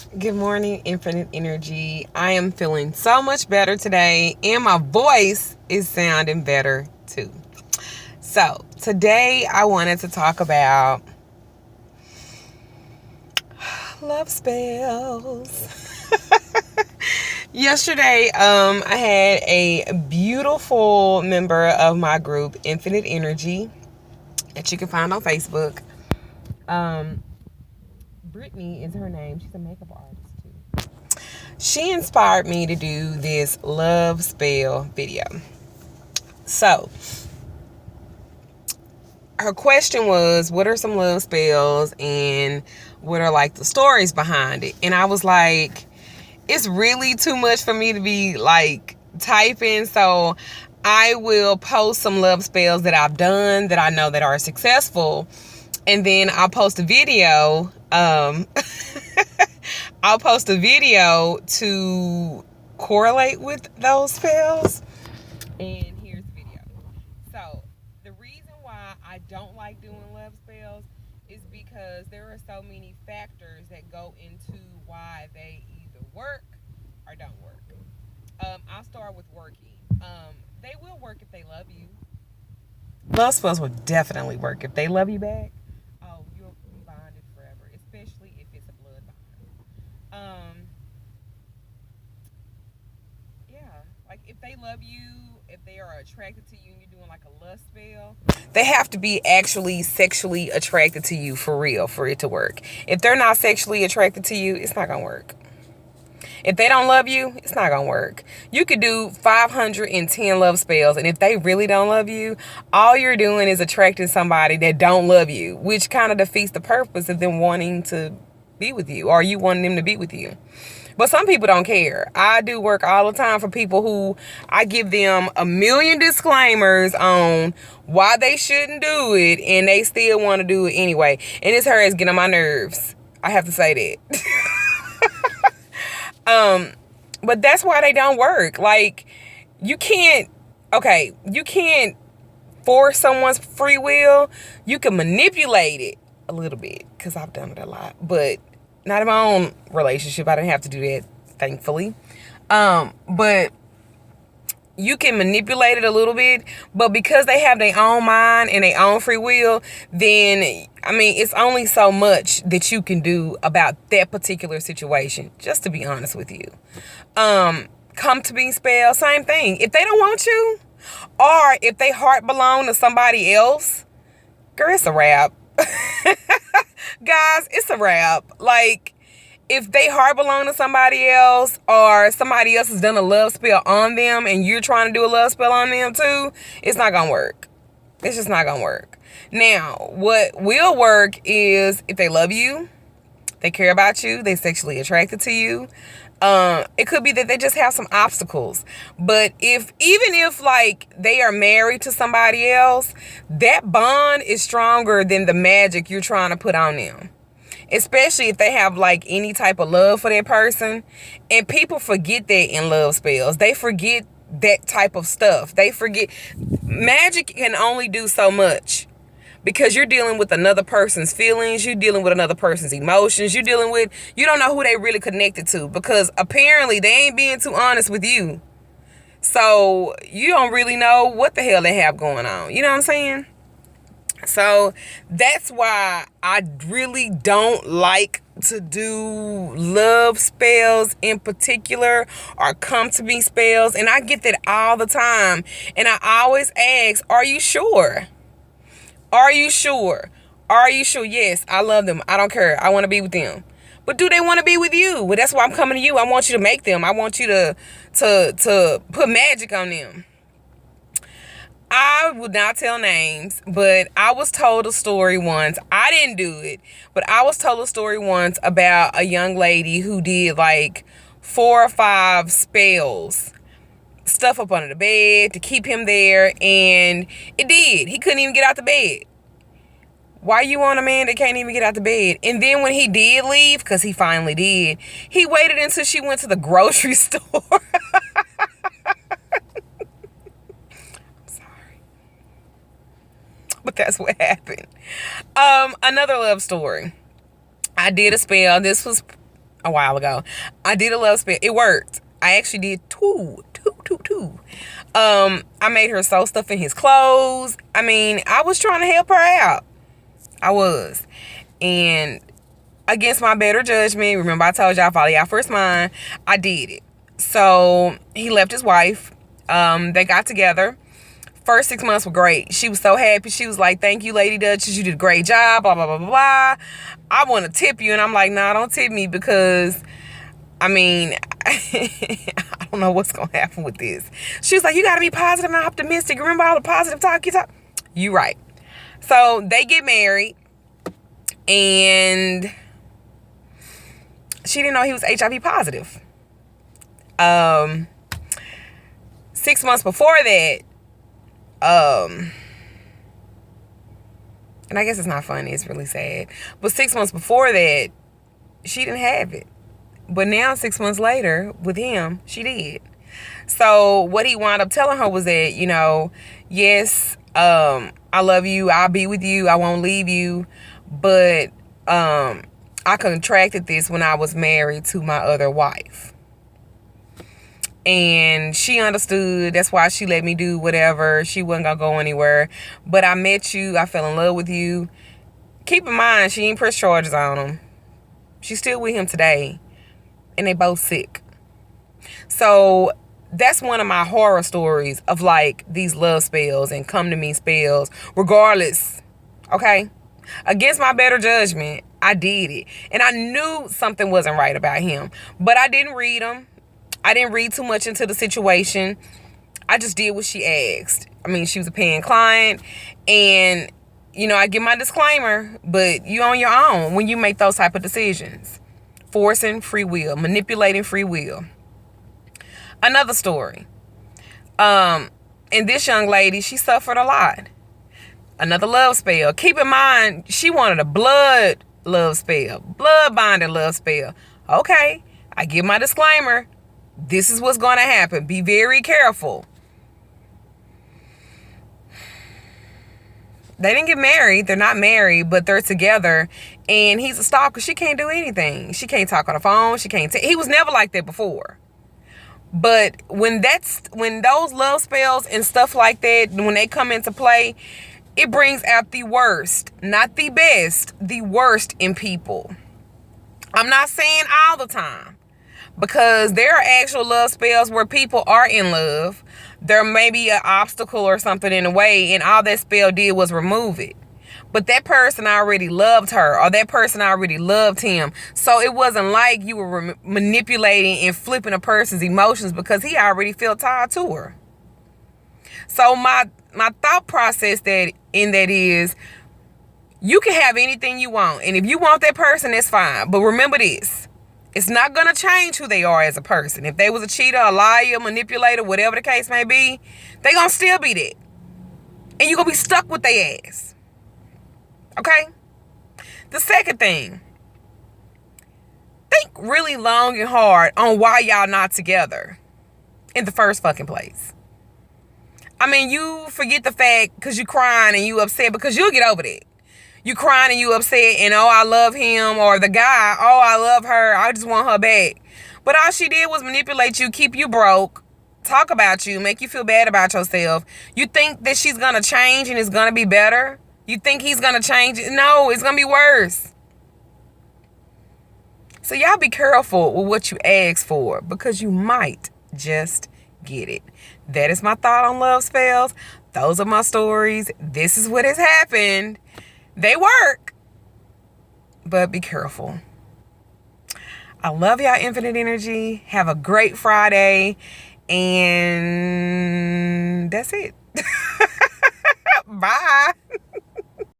Good morning, Infinite Energy. I am feeling so much better today, and my voice is sounding better too. So, today I wanted to talk about love spells. Yesterday, I had a beautiful member of my group, Infinite Energy, that you can find on Facebook. Brittany is her name. She's a makeup artist too. She inspired me to do this love spell video. So, her question was, what are some love spells and what are like the stories behind it? And I was like, it's really too much for me to be like typing. So I will post some love spells that I've done that I know that are successful. And then I'll post a video. I'll post a video to correlate with those spells. And here's the video. So the reason why I don't like doing love spells is because there are so many factors that go into why they either work or don't work. I'll start with working. They will work if they love you. Love spells will definitely work if they love you back. Oh, you'll be bonded forever, especially if it's a blood bond. Yeah, like if they love you, if they are attracted to you and you're doing like a lust spell, they have to be actually sexually attracted to you for real for it to work. If they're not sexually attracted to you, it's not gonna work. If they don't love you, it's not gonna work. You could do 510 love spells, and if they really don't love you, all you're doing is attracting somebody that don't love you, which kind of defeats the purpose of them wanting to be with you, or you wanting them to be with you. But some people don't care. I do work all the time for people who I give them a million disclaimers on why they shouldn't do it, and they still want to do it anyway. And it's her as getting on my nerves. I have to say that. But that's why they don't work. Like, you can't force someone's free will. You can manipulate it a little bit, because I've done it a lot, but not in my own relationship. I didn't have to do that, thankfully. But you can manipulate it a little bit, but because they have their own mind and their own free will, then, I mean, it's only so much that you can do about that particular situation, just to be honest with you. Come to be spell, same thing. If they don't want you, or if they heart belong to somebody else, girl, it's a wrap. Guys, it's a wrap. Like, if they heart belong to somebody else, or somebody else has done a love spell on them and you're trying to do a love spell on them too, it's not gonna work. It's just not gonna work. Now, what will work is if they love you, they care about you, they sexually attracted to you. It could be that they just have some obstacles. But even if like they are married to somebody else, that bond is stronger than the magic you're trying to put on them. Especially if they have like any type of love for that person. And people forget that in love spells. They forget that type of stuff. They forget magic can only do so much, because you're dealing with another person's feelings, you're dealing with another person's emotions, you don't know who they really connected to, because apparently they ain't being too honest with you. So you don't really know what the hell they have going on. You know what I'm saying? So that's why I really don't like to do love spells in particular, or come to me spells. And I get that all the time. And I always ask, are you sure? Are you sure? Are you sure? Yes, I love them. I don't care. I want to be with them. But do they want to be with you? Well, that's why I'm coming to you. I want you to make them. I want you to put magic on them. I would not tell names, but I was told a story once. I didn't do it, but I was told a story once about a young lady who did like 4 or 5 spells, stuff up under the bed to keep him there, and it did. He couldn't even get out the bed. Why you want a man that can't even get out the bed? And then when he did leave, because he finally did, he waited until she went to the grocery store. But that's what happened. Another love story. I did a spell. This was a while ago. I did a love spell. It worked. I actually did two. I made her sew stuff in his clothes. I mean, I was trying to help her out. I was. And against my better judgment, remember I told y'all, follow y'all first mind, I did it. So he left his wife. They got together. First 6 months were great. She was so happy. She was like, thank you, Lady Duchess. You did a great job, blah, blah, blah, blah, blah. I want to tip you. And I'm like, nah, don't tip me because, I mean, I don't know what's going to happen with this. She was like, you got to be positive and optimistic. Remember all the positive talk you talk? You right. So they get married. And she didn't know he was HIV positive. 6 months before that, and I guess it's not funny, it's really sad. But 6 months before that, she didn't have it. But now 6 months later, with him, she did. So what he wound up telling her was that, you know, yes, I love you, I'll be with you, I won't leave you. But I contracted this when I was married to my other wife. And she understood. That's why she let me do whatever. She wasn't going to go anywhere. But I met you. I fell in love with you. Keep in mind, she ain't pressed charges on him. She's still with him today. And they both sick. So that's one of my horror stories of like these love spells and come to me spells. Regardless. Okay? Against my better judgment, I did it. And I knew something wasn't right about him. But I didn't read him. I didn't read too much into the situation. I just did what she asked. I mean, she was a paying client. And, you know, I give my disclaimer, but you on your own when you make those type of decisions. Forcing free will, manipulating free will. Another story. And this young lady, she suffered a lot. Another love spell. Keep in mind, she wanted a blood love spell. Blood bonded love spell. Okay, I give my disclaimer. This is what's going to happen. Be very careful. They didn't get married. They're not married, but they're together. And he's a stalker. She can't do anything. She can't talk on the phone. She can't. He was never like that before. But when those love spells and stuff like that, when they come into play, it brings out the worst, not the best, the worst in people. I'm not saying all the time. Because there are actual love spells where people are in love. There may be an obstacle or something in the way, and all that spell did was remove it. But that person already loved her, or that person already loved him. So it wasn't like you were manipulating and flipping a person's emotions because he already felt tied to her. So my thought process in that is, you can have anything you want. And if you want that person, that's fine. But remember this. It's not going to change who they are as a person. If they was a cheater, a liar, manipulator, whatever the case may be, they going to still be that. And you're going to be stuck with their ass. Okay? The second thing. Think really long and hard on why y'all not together in the first fucking place. I mean, you forget the fact because you crying and you upset because you'll get over that. You crying and you upset and, oh, I love him, or the guy, oh, I love her, I just want her back. But all she did was manipulate you, keep you broke, talk about you, make you feel bad about yourself. You think that she's going to change and it's going to be better? You think he's going to change? No, it's going to be worse. So y'all be careful with what you ask for because you might just get it. That is my thought on love spells. Those are my stories. This is what has happened. They work, but be careful. I love y'all, Infinite Energy. Have a great Friday, and that's it. Bye.